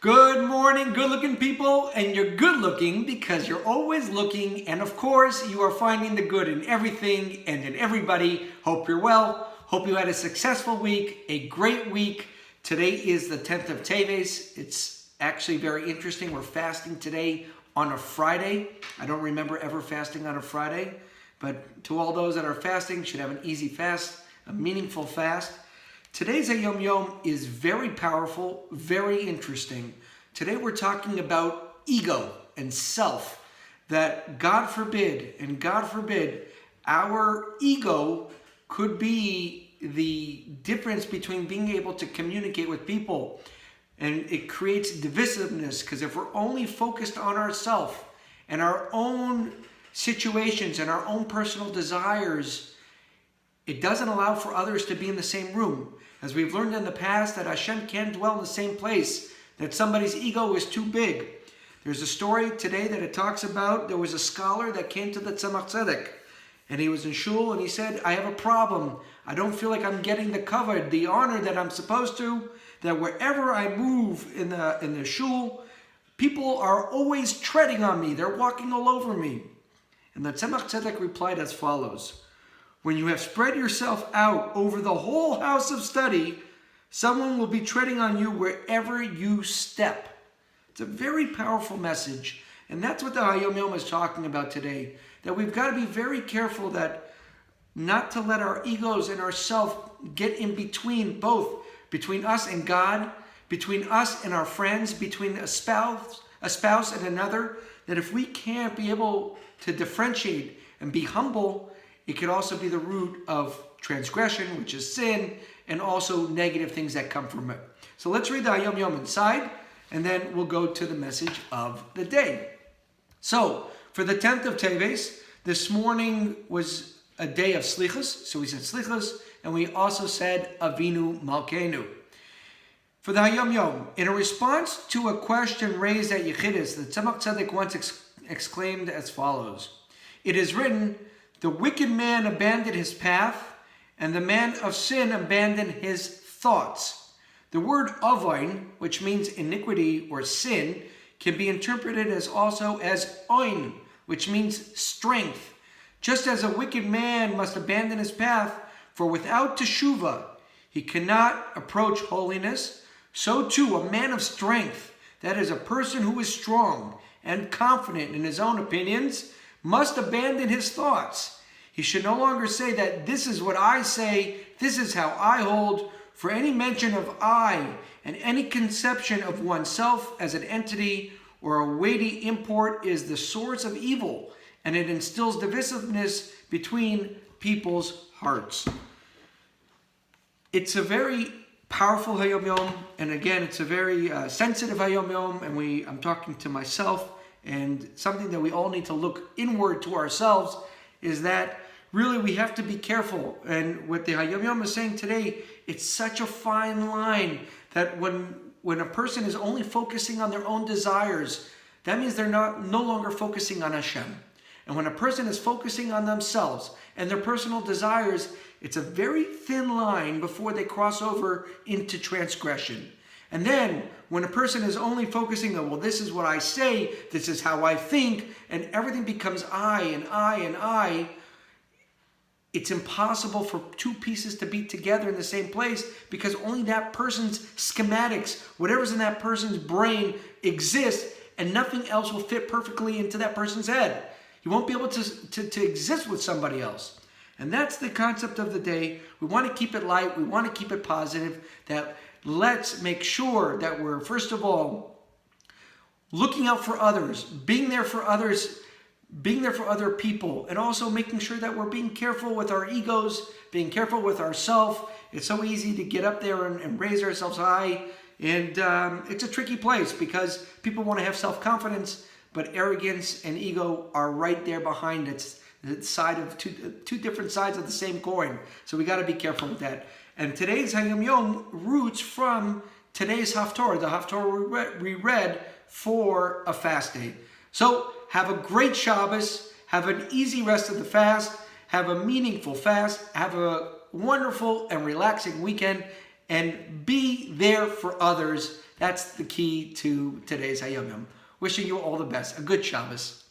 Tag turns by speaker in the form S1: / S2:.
S1: Good morning, good-looking people, and you're good-looking because you're always looking, and of course, you are finding the good in everything and in everybody. Hope you're well. Hope you had a successful week, a great week. Today is the 10th of Teves. It's actually very interesting. We're fasting today on a Friday. I don't remember ever fasting on a Friday, but to all those that are fasting, should have an easy fast, a meaningful fast. Today's Hayom Yom is very powerful, very interesting. Today we're talking about ego and self, that God forbid, our ego could be the difference between being able to communicate with people. And it creates divisiveness, because if we're only focused on ourselves and our own situations and our own personal desires, it doesn't allow for others to be in the same room. As we've learned in the past, that Hashem can't dwell in the same place, that somebody's ego is too big. There's a story today that it talks about, there was a scholar that came to the Tzemach Tzedek, and he was in shul, and he said, I have a problem. I don't feel like I'm getting the kavod, the honor that I'm supposed to, that wherever I move in the shul, people are always treading on me. They're walking all over me. And the Tzemach Tzedek replied as follows: when you have spread yourself out over the whole house of study, someone will be treading on you wherever you step. It's a very powerful message. And that's what the Hayom Yom is talking about today. That we've got to be very careful that not to let our egos and ourself get in between, both between us and God, between us and our friends, between a spouse and another. That if we can't be able to differentiate and be humble, it could also be the root of transgression, which is sin, and also negative things that come from it. So let's read the Hayom Yom inside, and then we'll go to the message of the day. So, for the 10th of Teves, this morning was a day of Slichus. So we said Slichus, and we also said Avinu Malkeinu. For the Hayom Yom, in a response to a question raised at Yechidus, the Tzemach Tzedek once exclaimed as follows: it is written, the wicked man abandoned his path, and the man of sin abandoned his thoughts. The word avain, which means iniquity or sin, can be interpreted as also as oin, which means strength. Just as a wicked man must abandon his path, for without teshuvah he cannot approach holiness, so too a man of strength, that is a person who is strong and confident in his own opinions, must abandon his thoughts. He should no longer say that this is what I say, this is how I hold, for any mention of I and any conception of oneself as an entity or a weighty import is the source of evil, and it instills divisiveness between people's hearts. It's a very powerful Hayom Yom, and again, it's a very sensitive Hayom Yom, and I'm talking to myself. And something that we all need to look inward to ourselves is that really we have to be careful. And what the Hayom Yom is saying today, it's such a fine line that when a person is only focusing on their own desires, that means they're no longer focusing on Hashem. And when a person is focusing on themselves and their personal desires, it's a very thin line before they cross over into transgression. And then, when a person is only focusing on, well, this is what I say, this is how I think, and everything becomes I and I and I, it's impossible for two pieces to be together in the same place, because only that person's schematics, whatever's in that person's brain, exists, and nothing else will fit perfectly into that person's head. You won't be able to exist with somebody else. And that's the concept of the day. We want to keep it light, we want to keep it positive, that let's make sure that we're, first of all, looking out for others, being there for others, being there for other people, and also making sure that we're being careful with our egos, being careful with ourselves. It's so easy to get up there and raise ourselves high, and it's a tricky place because people want to have self-confidence, but arrogance and ego are right there behind it. The side of two different sides of the same coin. So we got to be careful with that. And today's Hayom Yom roots from today's Haftorah, the Haftorah we read for a fast day. So have a great Shabbos, have an easy rest of the fast, have a meaningful fast, have a wonderful and relaxing weekend, and be there for others That's the key to today's Hayom Yom. Wishing you all the best. A good Shabbos.